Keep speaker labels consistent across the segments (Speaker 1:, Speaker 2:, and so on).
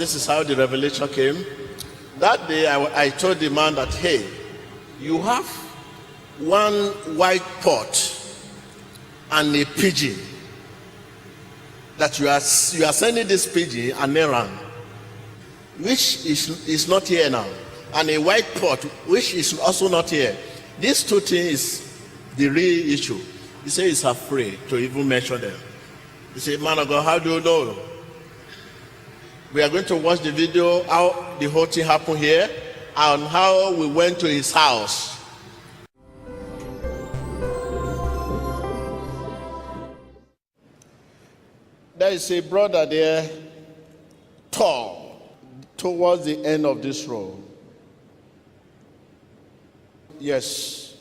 Speaker 1: This is how the revelation came. That day I told the man that, hey, you have one white pot and a pigeon. That you are sending this pigeon an errand, which is not here now, and a white pot, which is also not here. These two things is the real issue. He said he's afraid to even mention them. He said, man of God, how do you know? We are going to watch the video, how the whole thing happened here, and how we went to his house. There is a brother there, tall, towards the end of this row. Yes.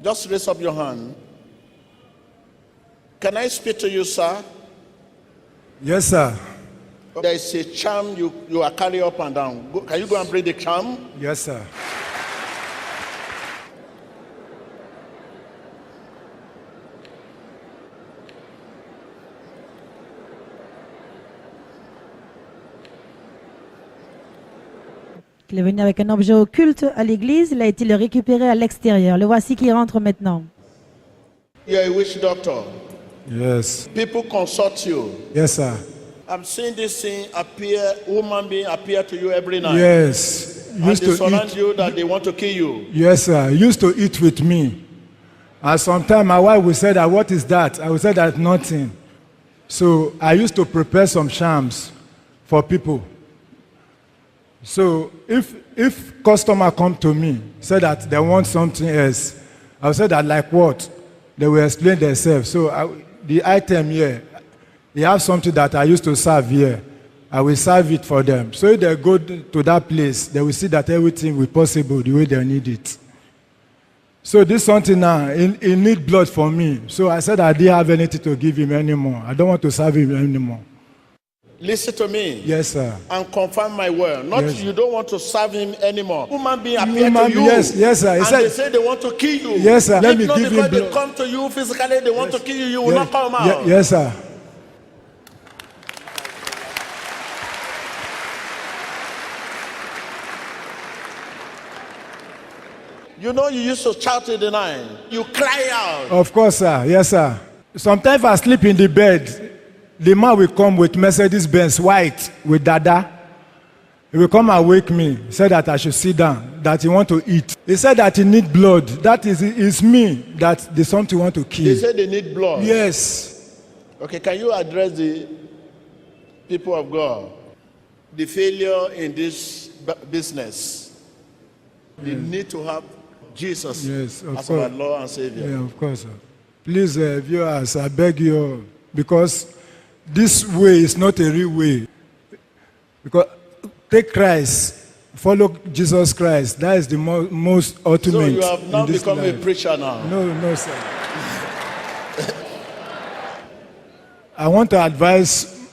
Speaker 1: Just raise up your hand. Can I speak to you, sir?
Speaker 2: Yes, sir.
Speaker 1: There is a charm you are carrying up and down. Can you go and bring the charm?
Speaker 2: Yes, sir.
Speaker 3: Il est venu avec un objet occulte à l'église, il a été le récupérer à l'extérieur. Le voici qui rentre maintenant.
Speaker 1: You're a witch doctor.
Speaker 2: Yes.
Speaker 1: People consult you.
Speaker 2: Yes, sir.
Speaker 1: I'm seeing this thing appear, human being appear to you every night.
Speaker 2: Yes.
Speaker 1: And they surround you that they want to kill you.
Speaker 2: Yes, sir. Used to eat with me. And sometimes my wife would say that, what is that? I would say that nothing. So I used to prepare some shams for people. So if customer come to me, say that they want something else, I will say that like what? They will explain themselves. So the item here, they have something that I used to serve here. I will serve it for them. So if they go to that place, they will see that everything will be possible the way they need it. So this something now, he need blood for me. So I said I didn't have anything to give him anymore. I don't want to serve him anymore.
Speaker 1: Listen to me.
Speaker 2: Yes, sir.
Speaker 1: And confirm my word. Not
Speaker 2: yes,
Speaker 1: you don't want to serve him anymore. Human being appear to you.
Speaker 2: Yes, sir.
Speaker 1: And they say they want to kill you.
Speaker 2: Yes, sir.
Speaker 1: If not because they come to you physically, they want to kill you, you will not come out.
Speaker 2: Yes, sir.
Speaker 1: You know you used to shout in the night. You cry out.
Speaker 2: Of course, sir. Yes, sir. Sometimes I sleep in the bed. The man will come with Mercedes-Benz white with dada. He will come and wake me. He said that I should sit down, that he want to eat. He said that he need blood. That is me, that there's something want to kill.
Speaker 1: They said they need blood.
Speaker 2: Yes.
Speaker 1: Okay, can you address the people of God? The failure in this business. They need to have Jesus as our Lord and Savior.
Speaker 2: Yeah, of course, sir. Please, viewers, I beg you, because this way is not a real way. Because take Christ, follow Jesus Christ. That is the most ultimate. So
Speaker 1: you have now become
Speaker 2: life.
Speaker 1: a preacher now?
Speaker 2: No, sir. I want to advise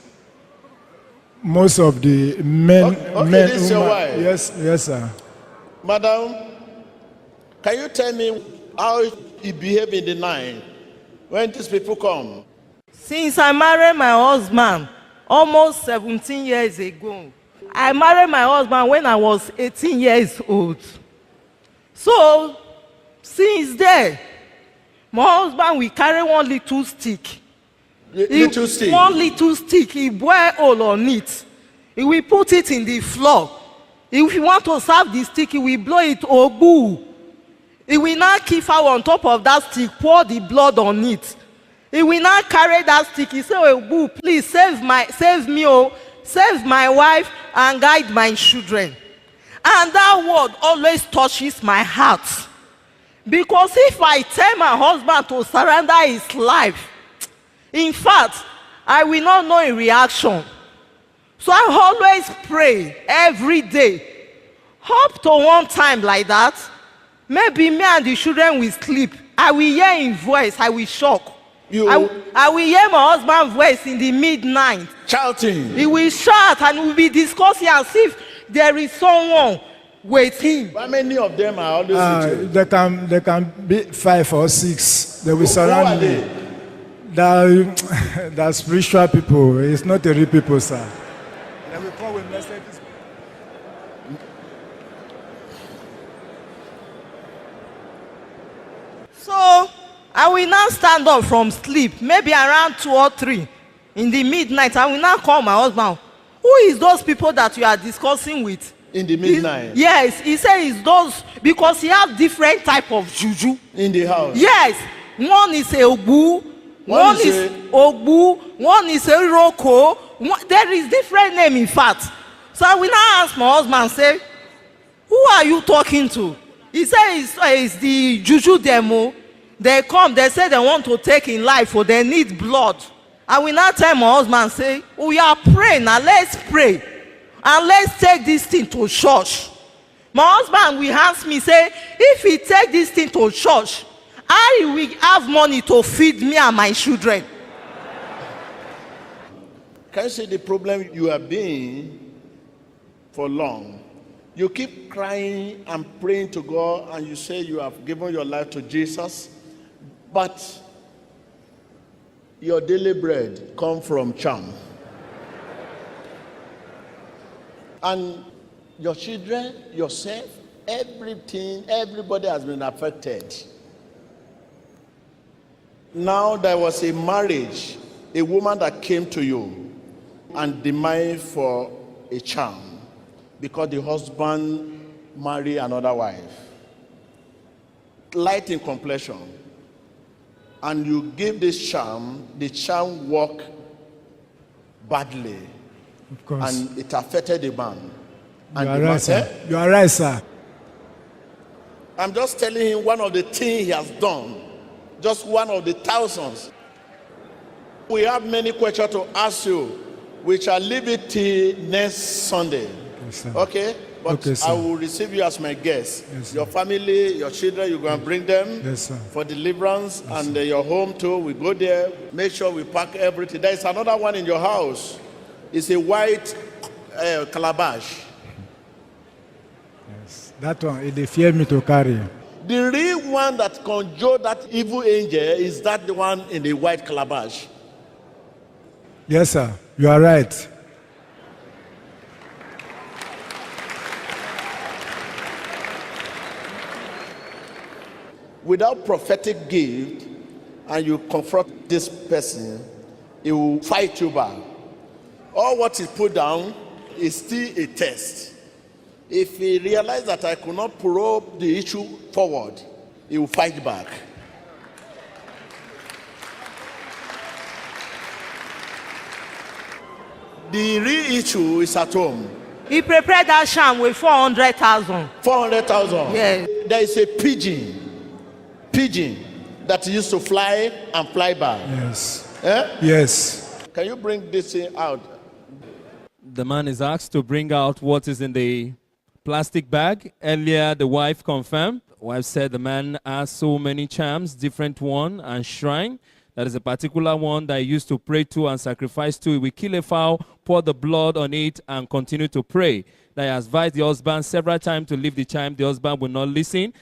Speaker 2: most of the men.
Speaker 1: Okay,
Speaker 2: men
Speaker 1: this is your wife?
Speaker 2: Yes, sir.
Speaker 1: Madam, can you tell me how you behave in the night when these people come?
Speaker 4: Since I married my husband almost 17 years ago, I married my husband when I was 18 years old. So, since then, my husband will carry one little stick.
Speaker 1: Little stick?
Speaker 4: One little stick, he boil hole on it. He will put it in the floor. If you want to serve the stick, he will blow it obu. He will not keep out on top of that stick, pour the blood on it. He will not carry that stick. He say, oh, boo, please save me, oh, save my wife and guide my children. And that word always touches my heart. Because if I tell my husband to surrender his life, in fact, I will not know a reaction. So I always pray every day. Up to one time like that, maybe me and the children will sleep. I will hear his voice, I will shock. I will hear my husband's voice in the midnight.
Speaker 1: Shouting.
Speaker 4: He will shout and we will be discussing as if there is someone with him.
Speaker 1: How many of them are always with you?
Speaker 2: They can be 5 or 6. They will surround me. They are spiritual people. It's not a real people, sir. will come with messages.
Speaker 4: So I will now stand up from sleep, maybe around 2 or 3 in the midnight. I will now call my husband. Who is those people that you are discussing with?
Speaker 1: In the midnight?
Speaker 4: Yes, he said it's those, because he have different type of juju.
Speaker 1: In the house?
Speaker 4: Yes, one is a ogbu, one is ogbu, one is a roko. There is different name in fact. So I will now ask my husband, say, who are you talking to? He said it's the juju demo. They come, they say they want to take in life or they need blood. I will now tell my husband, say, we are praying, now let's pray. And let's take this thing to church. My husband will ask me, say, if we take this thing to church, I will have money to feed me and my children.
Speaker 1: Can you see the problem you have been for long? You keep crying and praying to God, and you say you have given your life to Jesus, but your daily bread comes from charm. And your children, yourself, everything, everybody has been affected. Now there was a marriage, a woman that came to you and demanded for a charm because the husband married another wife. Light in complexion. And you give this charm, the charm worked badly.
Speaker 2: Of course.
Speaker 1: And it affected the man. And
Speaker 2: You are
Speaker 1: the
Speaker 2: right,
Speaker 1: man
Speaker 2: sir.
Speaker 1: said,
Speaker 2: You are right, sir.
Speaker 1: I'm just telling him one of the things he has done. Just one of the thousands. We have many questions to ask you. We shall leave it till next Sunday.
Speaker 2: Okay, sir.
Speaker 1: Okay? But
Speaker 2: Okay, sir.
Speaker 1: I will receive you as my guest.
Speaker 2: Yes, sir.
Speaker 1: Your family, your children, you're going to bring them
Speaker 2: Yes, sir.
Speaker 1: for deliverance. And your home too. We go there. Make sure we pack everything. There is another one in your house. It's a white calabash.
Speaker 2: Yes. That one, they fear me to carry.
Speaker 1: The real one that conjured that evil angel is that the one in the white calabash.
Speaker 2: Yes, sir. You are right.
Speaker 1: Without prophetic gift, and you confront this person, he will fight you back. All what is put down is still a test. If he realizes that I could not probe the issue forward, he will fight back. The real issue is at home.
Speaker 4: He prepared that sham with 400,000.
Speaker 1: 400,000.
Speaker 4: Yes.
Speaker 1: There is a pigeon that used to fly and fly back.
Speaker 2: Yes.
Speaker 1: Eh?
Speaker 2: Yes.
Speaker 1: Can you bring this thing out?
Speaker 5: The man is asked to bring out what is in the plastic bag. Earlier, the wife confirmed. The wife said the man has so many charms, different one, and shrine. That is a particular one that he used to pray to and sacrifice to. He will kill a fowl, pour the blood on it, and continue to pray. That he has advised the husband several times to leave the charm. The husband will not listen.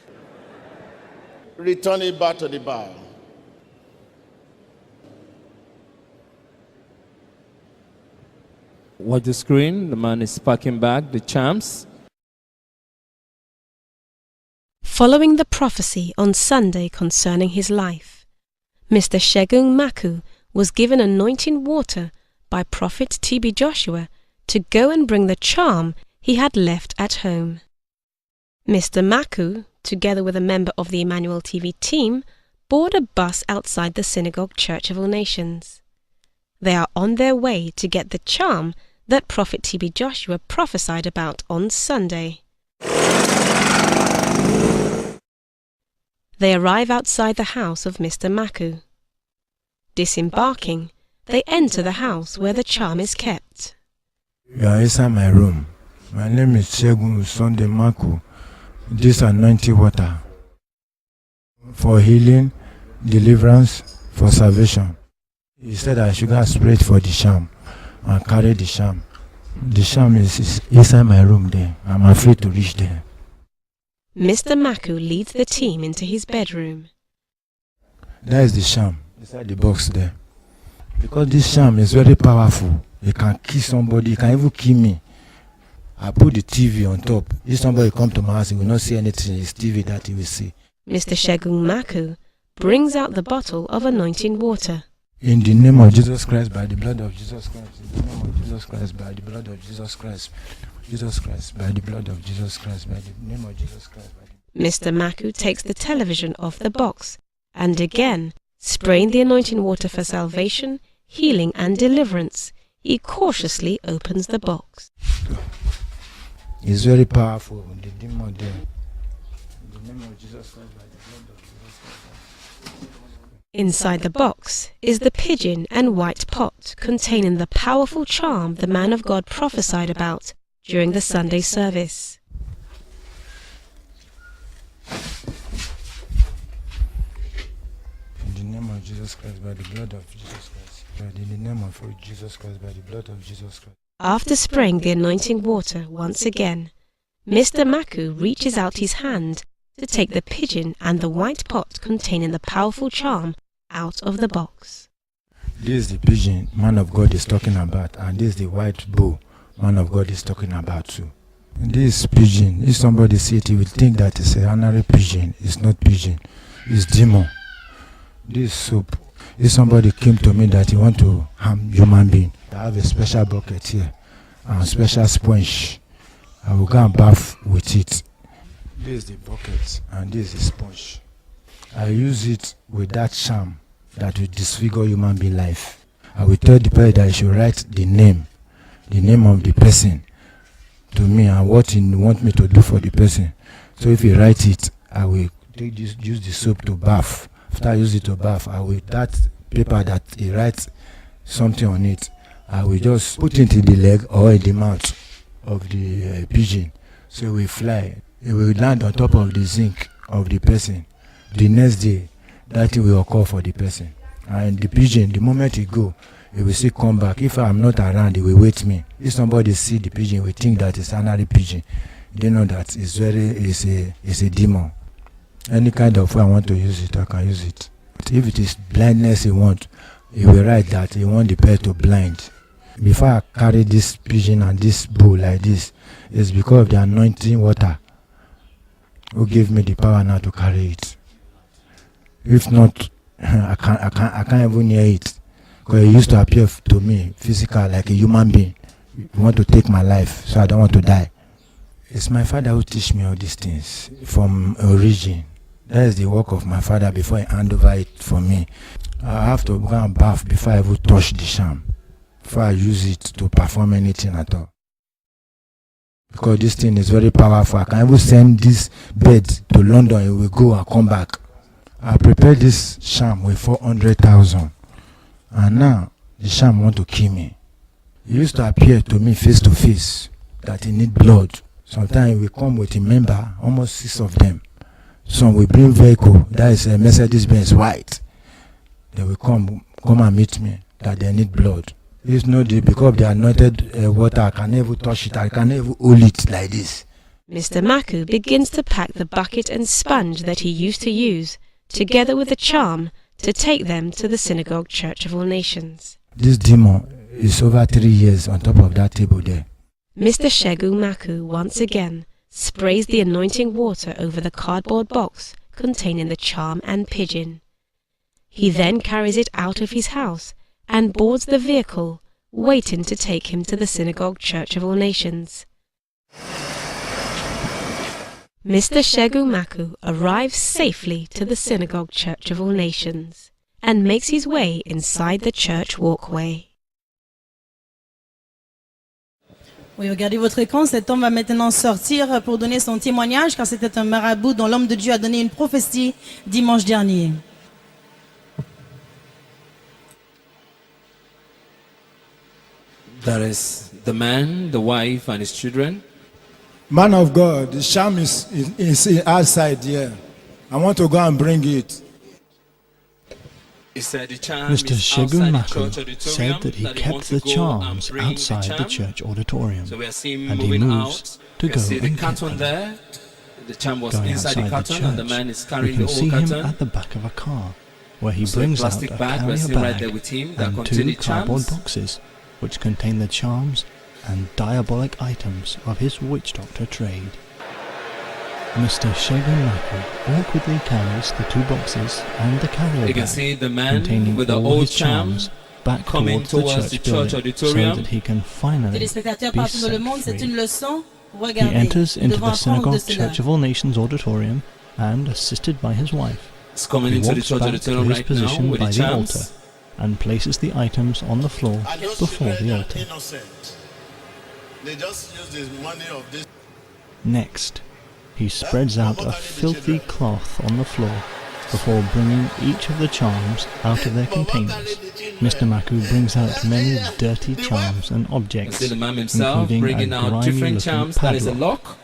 Speaker 1: Return it back to the bar.
Speaker 5: Watch the screen. The man is packing back the charms.
Speaker 6: Following the prophecy on Sunday concerning his life, Mr. Shegun Maku was given anointing water by Prophet TB Joshua to go and bring the charm he had left at home. Mr. Maku, together with a member of the Emmanuel TV team, board a bus outside the Synagogue Church of All Nations. They are on their way to get the charm that Prophet TB Joshua prophesied about on Sunday. They arrive outside the house of Mr. Maku. Disembarking, they enter the house where the charm is kept.
Speaker 2: You are inside my room. My name is Shegun Sunday Maku. This anointing water for healing, deliverance, for salvation. He said I should go straight for the sham and carry the sham. The sham is inside my room there. I'm afraid to reach there.
Speaker 6: Mr. Maku leads the team into his bedroom.
Speaker 2: That is the sham inside the box there. Because this charm is very powerful. It can kill somebody. It can even kill me. I put the TV on top. If somebody come to my house, he will not see anything. It's TV that he will see.
Speaker 6: Mr. Shegun Maku brings out the bottle of anointing water.
Speaker 2: In the name of Jesus Christ, by the blood of Jesus Christ, in the name of Jesus Christ, by the blood of Jesus Christ, Jesus Christ, by the blood of Jesus Christ, by the name of Jesus Christ.
Speaker 6: Mr. Maku takes the television off the box and again, spraying the anointing water for salvation, healing and deliverance, he cautiously opens the box.
Speaker 2: It's very powerful, the demon there. In the name of Jesus Christ, by the blood of Jesus Christ.
Speaker 6: Inside the box is the pigeon and white pot containing the powerful charm the man of God prophesied about during the Sunday service.
Speaker 2: In the name of Jesus Christ, by the blood of Jesus Christ. In the name of Jesus Christ, by the blood of Jesus Christ.
Speaker 6: After spraying the anointing water once again, Mr. Maku reaches out his hand to take the pigeon and the white pot containing the powerful charm out of the box.
Speaker 2: This is the pigeon man of God is talking about, and this is the white bow man of God is talking about too. This pigeon, if somebody see it, he will think that it's an ordinary pigeon. It's not pigeon, it's demon. This soap, if somebody came to me that he want to harm human being, I have a special bucket here and a special sponge. I will go and bath with it. This is the bucket and this is the sponge. I use it with that charm that will disfigure human being life. I will tell the person that he should write the name of the person to me and what he want me to do for the person. So if he write it, I will use the soap to bath. After I use it to bath, I will that paper that he writes something on it, I will just put it in the leg or in the mouth of the pigeon. So it will fly. It will land on top of the zinc of the person. The next day, that thing will occur for the person. And the pigeon, the moment he go, he will still come back. If I'm not around, he will wait me. If somebody see the pigeon, we think that it's another pigeon. They know that it's a demon. Any kind of way I want to use it, I can use it. But if it is blindness he want, he will write that he want the pet to blind. Before I carry this pigeon and this bowl like this, it's because of the anointing water who gave me the power now to carry it. If not, I can't even hear it. Because it used to appear to me physical like a human being. You want to take my life, so I don't want to die. It's my father who teach me all these things from origin. That is the work of my father before he hand over it for me. I have to go and bath before I even touch the charm, before I use it to perform anything at all. Because this thing is very powerful. I can even send this bird to London, it will go and come back. I prepared this charm with 400,000. And now the charm want to kill me. It used to appear to me face to face that he need blood. Sometimes we come with a member, almost 6 of them. Some will bring vehicle, that is a Mercedes-Benz white. They will come and meet me that they need blood. It's not because of the anointed water, I can never touch it, I can never hold it like this.
Speaker 6: Mr. Maku begins to pack the bucket and sponge that he used to use, together with the charm, to take them to the Synagogue Church of All Nations.
Speaker 2: This demon is over 3 years on top of that table there.
Speaker 6: Mr. Shegun Maku once again sprays the anointing water over the cardboard box containing the charm and pigeon. He then carries it out of his house and boards the vehicle, waiting to take him to the Synagogue Church of All Nations. Mr. Shegun Maku arrives safely to the Synagogue Church of All Nations and makes his way inside the church walkway.
Speaker 3: Oui, regardez votre écran. Cet homme va maintenant sortir pour donner son témoignage car c'était un marabout dont l'homme de Dieu a donné une prophétie dimanche dernier.
Speaker 5: There is the man, the wife, and his children.
Speaker 2: Man of God, the charm is outside here. I want to go and bring it.
Speaker 5: He said the charm
Speaker 7: Mr.
Speaker 5: is
Speaker 7: Shegun
Speaker 5: outside the church
Speaker 7: Maku
Speaker 5: auditorium,
Speaker 7: said that he
Speaker 5: that he
Speaker 7: kept
Speaker 5: wants
Speaker 7: the
Speaker 5: to go and
Speaker 7: charms
Speaker 5: bring
Speaker 7: outside the
Speaker 5: charm.
Speaker 7: church auditorium,
Speaker 5: So we are seeing him
Speaker 7: and he
Speaker 5: moving
Speaker 7: moves
Speaker 5: out.
Speaker 7: to
Speaker 5: You
Speaker 7: go
Speaker 5: can see the
Speaker 7: and get
Speaker 5: carton
Speaker 7: them.
Speaker 5: there. The charm was
Speaker 7: Going
Speaker 5: inside the
Speaker 7: outside the
Speaker 5: carton, and the
Speaker 7: church,
Speaker 5: man is
Speaker 7: we
Speaker 5: carrying
Speaker 7: can
Speaker 5: the
Speaker 7: see
Speaker 5: whole
Speaker 7: him
Speaker 5: carton.
Speaker 7: at the back of a car, where he
Speaker 5: So a
Speaker 7: brings out
Speaker 5: plastic
Speaker 7: a
Speaker 5: bag, we're
Speaker 7: carrier
Speaker 5: sitting right
Speaker 7: bag
Speaker 5: there with him, that
Speaker 7: and
Speaker 5: contain
Speaker 7: 2
Speaker 5: the
Speaker 7: cardboard
Speaker 5: charms.
Speaker 7: boxes, which contain the charms and diabolic items of his witch doctor trade. Mr. Shegun Maku awkwardly carries the 2 boxes and the carrier
Speaker 5: You can
Speaker 7: bag
Speaker 5: see the man
Speaker 7: containing
Speaker 5: with the
Speaker 7: all
Speaker 5: old
Speaker 7: his
Speaker 5: charm
Speaker 7: charms back
Speaker 5: coming
Speaker 7: towards the church building so
Speaker 5: auditorium.
Speaker 7: that he can finally
Speaker 3: Téléspectateurs
Speaker 7: be
Speaker 3: partout dans le
Speaker 7: set
Speaker 3: monde, c'est une
Speaker 7: free.
Speaker 3: leçon pour
Speaker 7: He
Speaker 3: regarder.
Speaker 7: enters
Speaker 3: Nous
Speaker 7: into
Speaker 3: devons
Speaker 7: the
Speaker 3: apprendre de
Speaker 7: synagogue
Speaker 3: cela.
Speaker 7: Church of All Nations auditorium and, assisted by his wife,
Speaker 5: It's coming
Speaker 7: he
Speaker 5: into the
Speaker 7: walks
Speaker 5: church
Speaker 7: back to
Speaker 5: auditorium
Speaker 7: his
Speaker 5: right now
Speaker 7: position
Speaker 5: with
Speaker 7: by
Speaker 5: the
Speaker 7: the altar
Speaker 5: charms.
Speaker 7: and places the items on the floor
Speaker 1: And those
Speaker 7: before
Speaker 1: children
Speaker 7: the
Speaker 1: are
Speaker 7: altar.
Speaker 1: innocent. They just use the money of this.
Speaker 7: Next, he spreads out a filthy cloth on the floor before bringing each of the charms out of their containers. Mr. Maku brings out many dirty charms and
Speaker 5: You can
Speaker 7: objects,
Speaker 5: see the man himself
Speaker 7: including
Speaker 5: bringing
Speaker 7: a
Speaker 5: out different
Speaker 7: grimy-looking
Speaker 5: charms. That is a
Speaker 7: padlock.
Speaker 5: lock.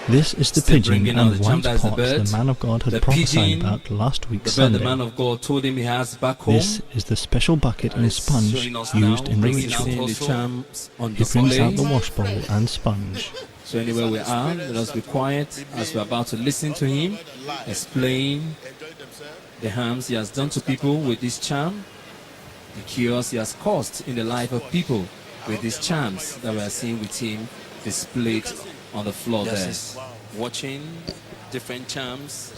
Speaker 7: This is the
Speaker 5: Still
Speaker 7: pigeon
Speaker 5: bringing out
Speaker 7: and
Speaker 5: the charm,
Speaker 7: white
Speaker 5: that is the
Speaker 7: pot
Speaker 5: bird.
Speaker 7: the man of God had
Speaker 5: The
Speaker 7: prophesied
Speaker 5: pigeon,
Speaker 7: about last week
Speaker 5: The bird the
Speaker 7: Sunday.
Speaker 5: man of God told him he has back home.
Speaker 7: This is the special bucket
Speaker 5: And
Speaker 7: and
Speaker 5: it's
Speaker 7: sponge
Speaker 5: showing us
Speaker 7: used
Speaker 5: now,
Speaker 7: in the
Speaker 5: bringing out
Speaker 7: ritual.
Speaker 5: the charms on
Speaker 7: He brings
Speaker 5: display.
Speaker 7: out the wash bowl and sponge.
Speaker 5: So anywhere we are, let us be quiet as we're about to listen to him explain the harms he has done to people with this charm, the chaos he has caused in the life of people with these charms that we are seeing with him displayed on the floor there. Watching different charms.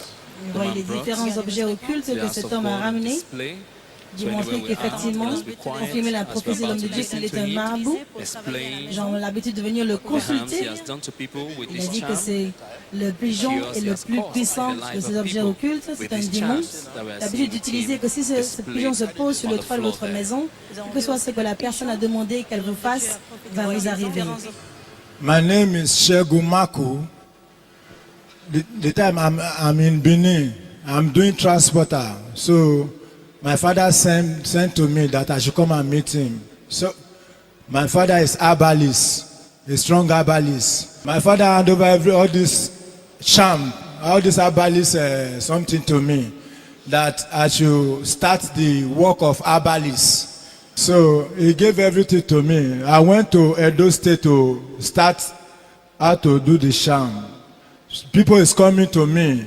Speaker 3: Vous voyez les différents objets occultes que cet homme a ramenés, de montrer qu'effectivement, confirmer la prophétie de l'homme de Dieu qu'il est un marabout. Les gens ont l'habitude de venir le consulter. Il a dit que c'est le pigeon est le plus puissant de ces objets occultes, c'est un démon. Il a l'habitude d'utiliser que si ce pigeon se pose sur le toit de votre maison, que ce soit ce que la personne a demandé qu'elle vous fasse, va vous arriver.
Speaker 2: My name is Shegun Maku. The time I'm in Benin, I'm doing transporter. So my father sent to me that I should come and meet him. So my father is herbalist, a strong herbalist. My father handed over all this charm, all this herbalist something to me, that I should start the work of herbalist. So he gave everything to me. I went to Edo State to start how to do the sham. People is coming to me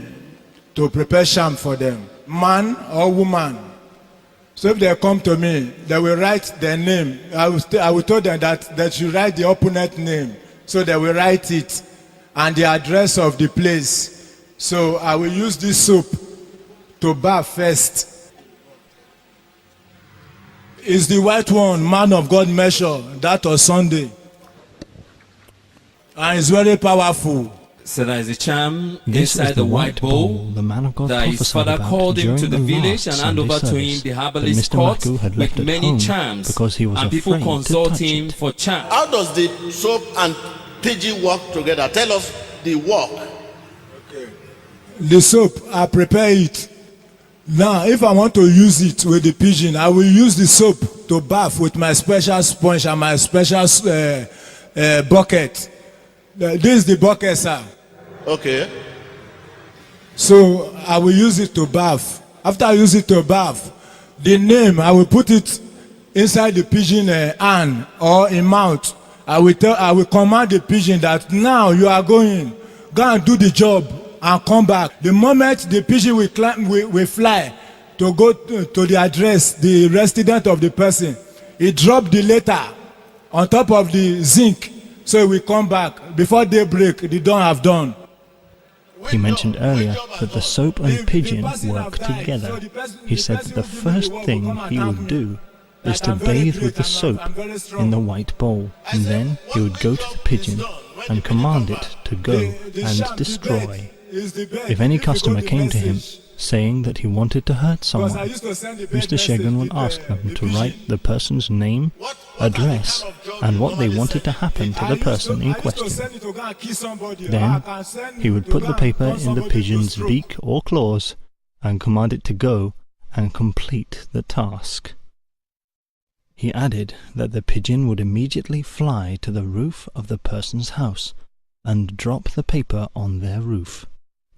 Speaker 2: to prepare sham for them, man or woman. So if they come to me, they will write their name. I will tell them that they should write the opponent name. So they will write it and the address of the place. So I will use this soap to bath first. It's the white one, man of God measure, that was Sunday. And it's very powerful.
Speaker 5: So there is a charm
Speaker 7: This
Speaker 5: inside
Speaker 7: is
Speaker 5: the white bowl
Speaker 7: the man of God
Speaker 5: that his
Speaker 7: prophesied
Speaker 5: father
Speaker 7: about
Speaker 5: called him
Speaker 7: during
Speaker 5: to the village and
Speaker 7: last
Speaker 5: handed over
Speaker 7: Sunday
Speaker 5: to him
Speaker 7: service,
Speaker 5: the
Speaker 7: that
Speaker 5: herbalist
Speaker 7: Mr.
Speaker 5: pot
Speaker 7: Maku had left
Speaker 5: with
Speaker 7: at
Speaker 5: many
Speaker 7: home
Speaker 5: charms,
Speaker 7: because he was
Speaker 5: and people
Speaker 7: afraid to
Speaker 5: consult
Speaker 7: touch
Speaker 5: him
Speaker 7: it.
Speaker 5: for charms.
Speaker 1: How does the soap and pigeon work together? Tell us the work.
Speaker 2: The soap, I prepare it. Now, if I want to use it with the pigeon, I will use the soap to bath with my special sponge and my special bucket. This is the bucket, sir.
Speaker 1: Okay.
Speaker 2: So I will use it to bath. After I use it to bath, the name, I will put it inside the pigeon hand or in mouth. I will command the pigeon that now you are going, go and do the job and come back. The moment the pigeon will fly to go to the address, the resident of the person, he drop the letter on top of the zinc, so he will come back. Before daybreak, the dawn have done.
Speaker 7: He mentioned earlier that the soap and pigeon work together. He said that the first thing he would do is to bathe with the soap in the white bowl, and then he would go to the pigeon and command it to go and destroy. If any customer came to him saying that he wanted to hurt someone, Mr. Shegun would ask them to write the person's name, address, and what they wanted to happen to the person in question. Then he would put the paper in the pigeon's beak or claws and command it to go and complete the task. He added that the pigeon would immediately fly to the roof of the person's house and drop the paper on their roof.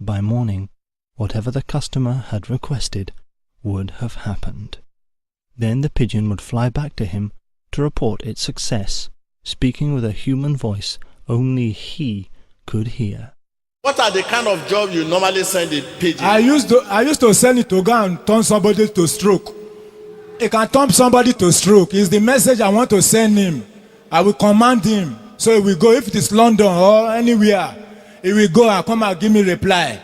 Speaker 7: By morning, whatever the customer had requested would have happened. Then the pigeon would fly back to him to report its success, speaking with a human voice only he could hear.
Speaker 1: What are the kind of jobs you normally send the pigeon?
Speaker 2: I used to send it to go and turn somebody to stroke. It can turn somebody to stroke. It's the message I want to send him. I will command him. So he will go, if it is London or anywhere, he will go and come and give me reply.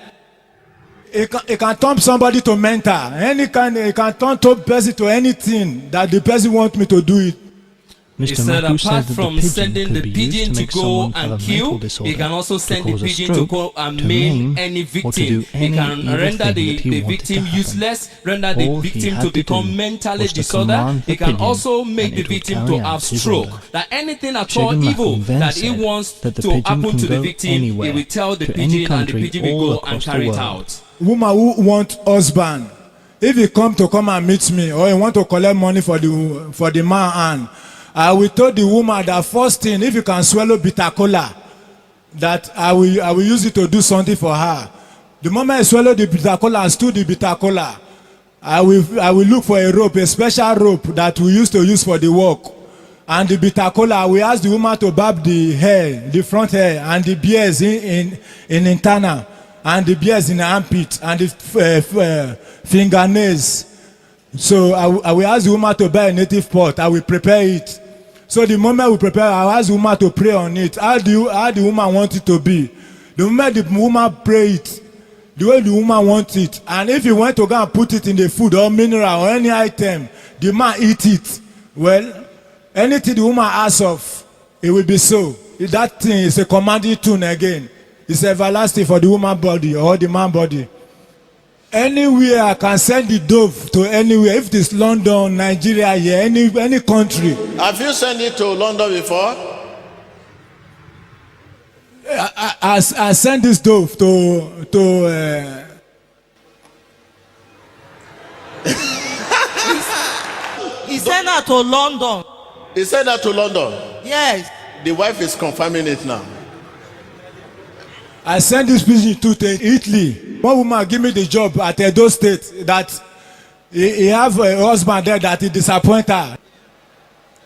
Speaker 2: It can turn somebody to mentor. It can turn to person to anything that the person wants me to do it.
Speaker 5: He said apart from sending the pigeon to go and kill, he can also send the pigeon to go and maim any victim. He can render the victim useless, render the victim to become mentally disordered. He can also make the victim to have stroke. That anything at all evil that he wants to happen to the victim, he will tell the pigeon and the pigeon will go and carry it out.
Speaker 2: Woman who wants husband, if he come and meet me, or he want to collect money for the man, I will tell the woman that first thing, if you can swallow bitter cola, that I will use it to do something for her. The moment I swallow the bitter cola and stew the bitter cola, I will look for a rope, a special rope that we used to use for the work. And the bitter cola, I will ask the woman to barb the hair, the front hair, and the beards in internal, and the beards in the armpit, and the fingernails. So I will ask the woman to buy a native pot. I will prepare it. So the moment we prepare, I will ask the woman to pray on it. How the woman want it to be. The moment the woman pray it, the way the woman wants it. And if you want to go and put it in the food or mineral or any item, the man eat it. Well, anything the woman asks of, it will be so. That thing is a commanding tune again. It's everlasting for the woman body or the man body. Anywhere I can send the dove to anywhere. If it is London, Nigeria, here, any country.
Speaker 1: Have you sent it to London before?
Speaker 2: I sent this dove to
Speaker 4: He sent her to London.
Speaker 1: He sent that to London.
Speaker 4: Yes.
Speaker 1: The wife is confirming it now.
Speaker 2: I sent this pigeon to Italy. One woman give me the job at Edo State that he have a husband there that he disappointed her.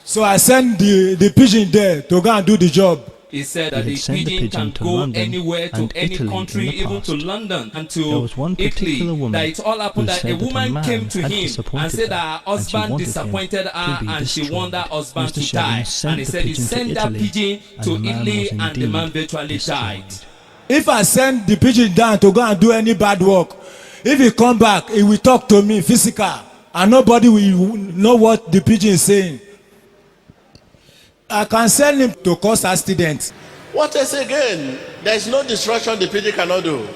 Speaker 2: So I sent the pigeon there to go and do the job.
Speaker 5: He said that the pigeon can go anywhere to any country, even to London and to Italy. That it all happened that a woman came to him and said that her husband disappointed her and she wanted her husband to die. And he said he sent that pigeon to Italy and the man virtually died.
Speaker 2: If I send the pigeon down to go and do any bad work, if he come back, he will talk to me physical, and nobody will know what the pigeon is saying. I can send him to cause accidents.
Speaker 1: What is again? There is no destruction the pigeon cannot do.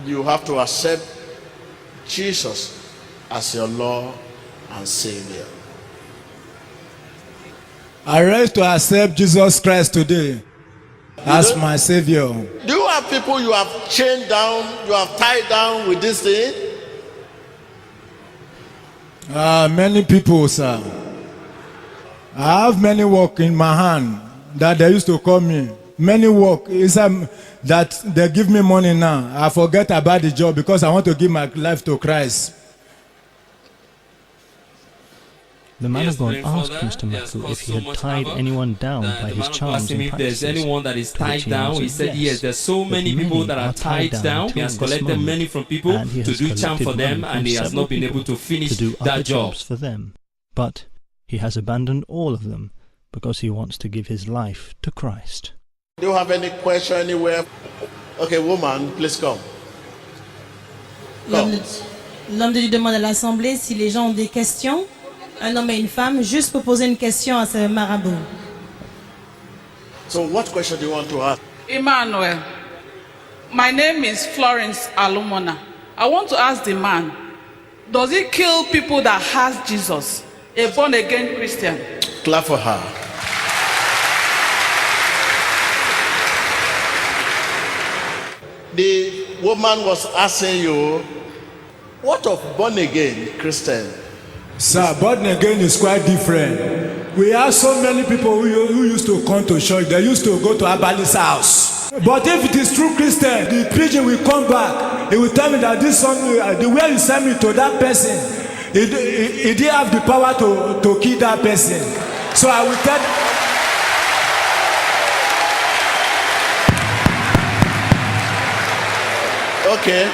Speaker 1: You have to accept Jesus as your Lord and Savior.
Speaker 2: I ready to accept Jesus Christ today as my Savior.
Speaker 1: Do you have people you have chained down, you have tied down with this thing?
Speaker 2: Many people, sir. I have many work in my hand that they used to call me. Many work is that they give me money now. I forget about the job because I want to give my life to Christ.
Speaker 7: The man of God asked Mr. Matthew if he had tied anyone down by his charms and
Speaker 5: if there's
Speaker 7: practices.
Speaker 5: anyone that is tied down, he said yes, there's so many people that are tied down. He has collected money from people to do charm for them, and he has not been able to finish that job
Speaker 7: for them. But he has abandoned all of them because he wants to give his life to Christ.
Speaker 1: Do you have any question anywhere? Okay, woman, please come.
Speaker 3: L'homme de Dieu demande à l'assemblée si les gens ont des questions. Un homme et une femme, juste pour poser une question à ce marabout.
Speaker 1: So what question do you want to ask?
Speaker 8: Emmanuel, my name is Florence Alumona. I want to ask the man, does he kill people that has Jesus, a born-again Christian?
Speaker 1: Clap for her. The woman was asking you, what of born-again Christian?
Speaker 2: Sir, born again is quite different. We have so many people who used to come to church. They used to go to Abali's house. But if it is true Christian, the pigeon will come back. He will tell me that this song, the way you send me to that person, he didn't have the power to kill that person. So I will tell
Speaker 1: Okay.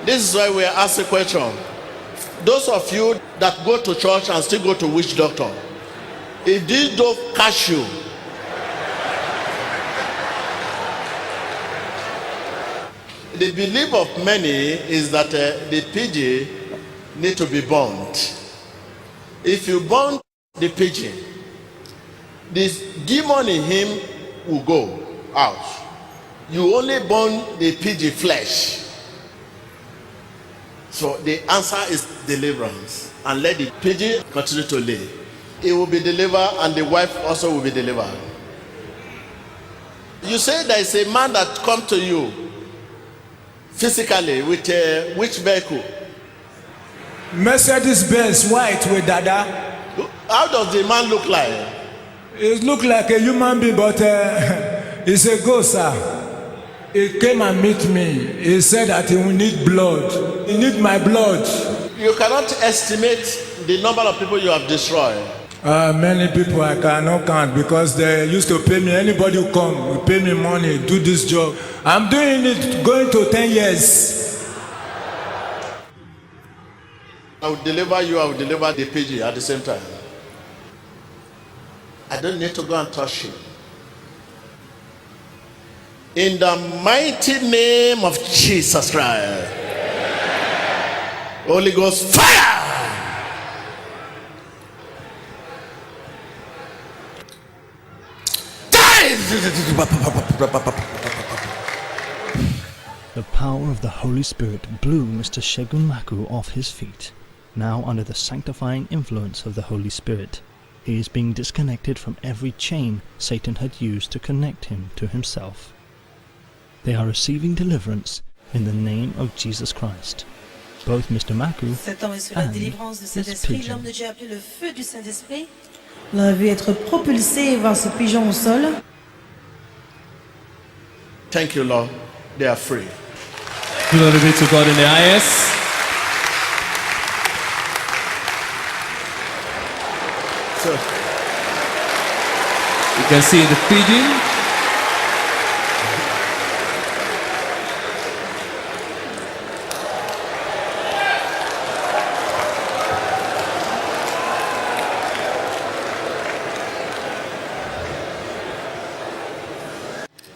Speaker 1: This is why we are asked a question. Those of you that go to church and still go to witch doctor, if this dove catch you, the belief of many is that the pigeon need to be burnt. If you burn the pigeon, this demon in him will go out. You only burn the pigeon flesh. So the answer is deliverance. And let the pigeon continue to lay. It will be delivered and the wife also will be delivered. You say there is a man that come to you physically with which vehicle?
Speaker 2: Mercedes-Benz white with dada.
Speaker 1: How does the man look like?
Speaker 2: It look like a human being, but it's a ghost, sir. He came and meet me. He said that he will need blood. He need my blood.
Speaker 1: You cannot estimate the number of people you have destroyed.
Speaker 2: Many people I cannot count because they used to pay me. Anybody who come will pay me money, do this job. I'm doing it going to 10 years.
Speaker 1: I will deliver you, I will deliver the pigeon at the same time. I don't need to go and touch him. In the mighty name of Jesus Christ. Holy Ghost fire!
Speaker 7: The power of the Holy Spirit blew Mr. Shegun Maku off his feet. Now, under the sanctifying influence of the Holy Spirit, he is being disconnected from every chain Satan had used to connect him to himself. They are receiving deliverance in the name of Jesus Christ. Both Mr. Maku and his pigeon.
Speaker 3: On l'a vu être propulsé et voir ce pigeon au sol.
Speaker 1: Thank you, Lord. They are free.
Speaker 5: Glory be to God in the highest.
Speaker 1: So,
Speaker 5: you can see the pigeon.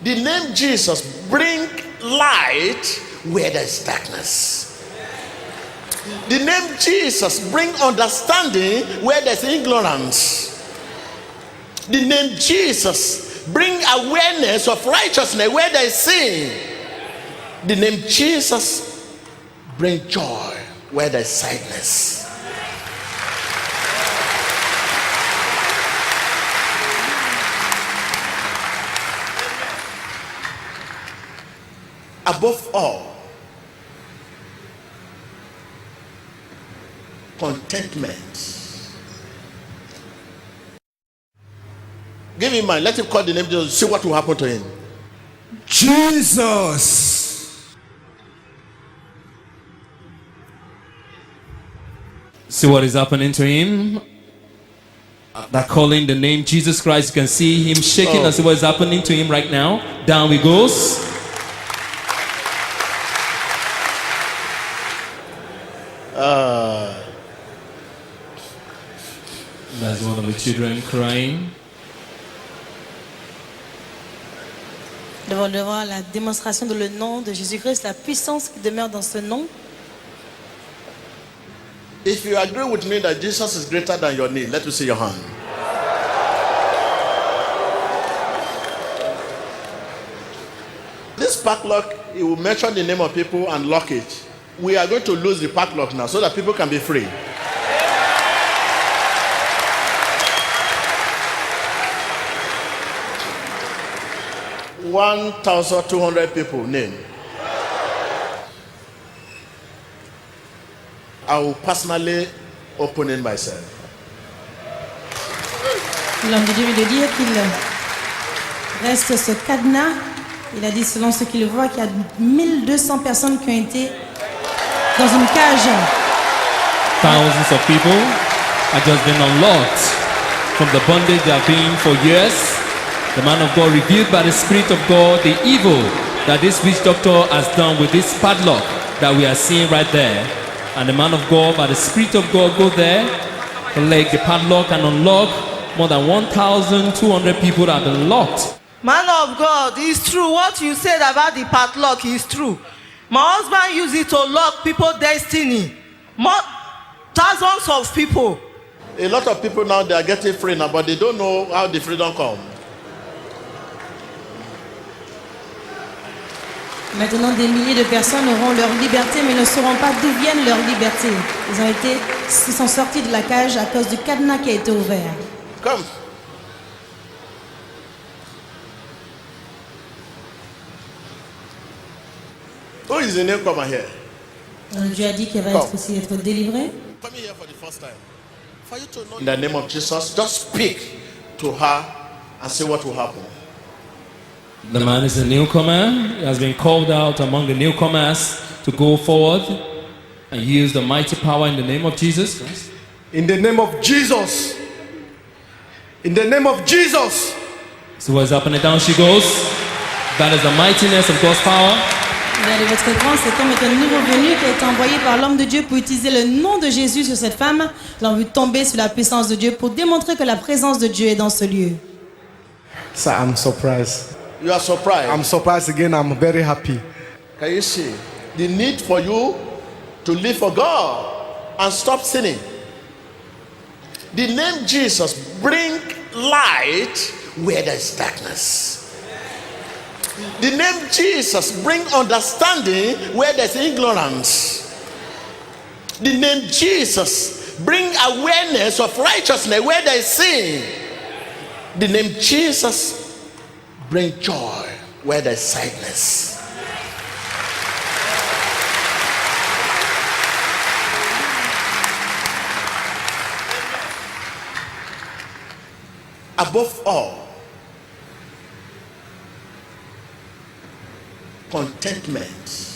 Speaker 1: the name Jesus bring light where there is darkness. The name Jesus bring understanding where there's ignorance. The name Jesus bring awareness of righteousness where there is sin. The name Jesus bring joy where there is sadness. Above all, contentment. Give him mind. Let him call the name Jesus. See what will happen to him.
Speaker 2: Jesus.
Speaker 5: See what is happening to him. That calling the name Jesus Christ. You can see him shaking and see what is happening to him right now. Down he goes. That's one of the children crying.
Speaker 3: Devant la démonstration de le nom de Jésus-Christ, la puissance qui demeure dans ce nom.
Speaker 1: If you agree with me that Jesus is greater than your need, let me see your hand. This padlock, it will mention the name of people and lock it. We are going to lose the padlock now so that people can be free. $1,200 people name. I will personally open it myself.
Speaker 3: L'homme de Dieu vient de dire qu'il reste ce cadenas. Il a dit selon ce qu'il voit qu'il y a 1200 personnes qui ont été dans une cage.
Speaker 5: Thousands of people have just been unlocked from the bondage they have been for years. The man of God revealed by the Spirit of God the evil that this witch doctor has done with this padlock that we are seeing right there. And the man of God, by the Spirit of God, go there, collect the padlock and unlock. More than 1,200 people that have been locked.
Speaker 4: Man of God, it's true. What you said about the padlock is true. My husband used it to lock people's destiny. Thousands of people.
Speaker 1: A lot of people now, they are getting free now, but they don't know how the freedom comes.
Speaker 3: Maintenant, des milliers de personnes auront leur liberté, mais ne sauront pas d'où viennent leur liberté. Ils sont sortis de la cage à cause du cadenas qui a été ouvert.
Speaker 1: Come. Who is the newcomer here?
Speaker 3: Dieu a dit qu'il va être délivré.
Speaker 1: Come here for the first time. For you to know. In the name of Jesus, just speak to her and see what will happen.
Speaker 5: The man is a newcomer. He has been called out among the newcomers to go forward and use the mighty power in the name of Jesus.
Speaker 9: In the name of Jesus. In the name of Jesus.
Speaker 5: So what's happening? Down she goes. That is the mightiness of God's power.
Speaker 3: Regardez votre écran, cet homme est un nouveau venu qui a été envoyé par l'homme de Dieu pour utiliser le nom de Jésus sur cette femme. Il a vu tomber sur la puissance de Dieu pour démontrer que la présence de Dieu est dans ce lieu.
Speaker 9: Sir, I'm surprised.
Speaker 1: You are surprised.
Speaker 9: I'm surprised again. I'm very happy.
Speaker 1: Can you see the need for you to live for God and stop sinning? The name Jesus bring light where there is darkness. The name Jesus bring understanding where there's ignorance. The name Jesus bring awareness of righteousness where there is sin. The name Jesus bring joy where there is sadness. Above all, contentment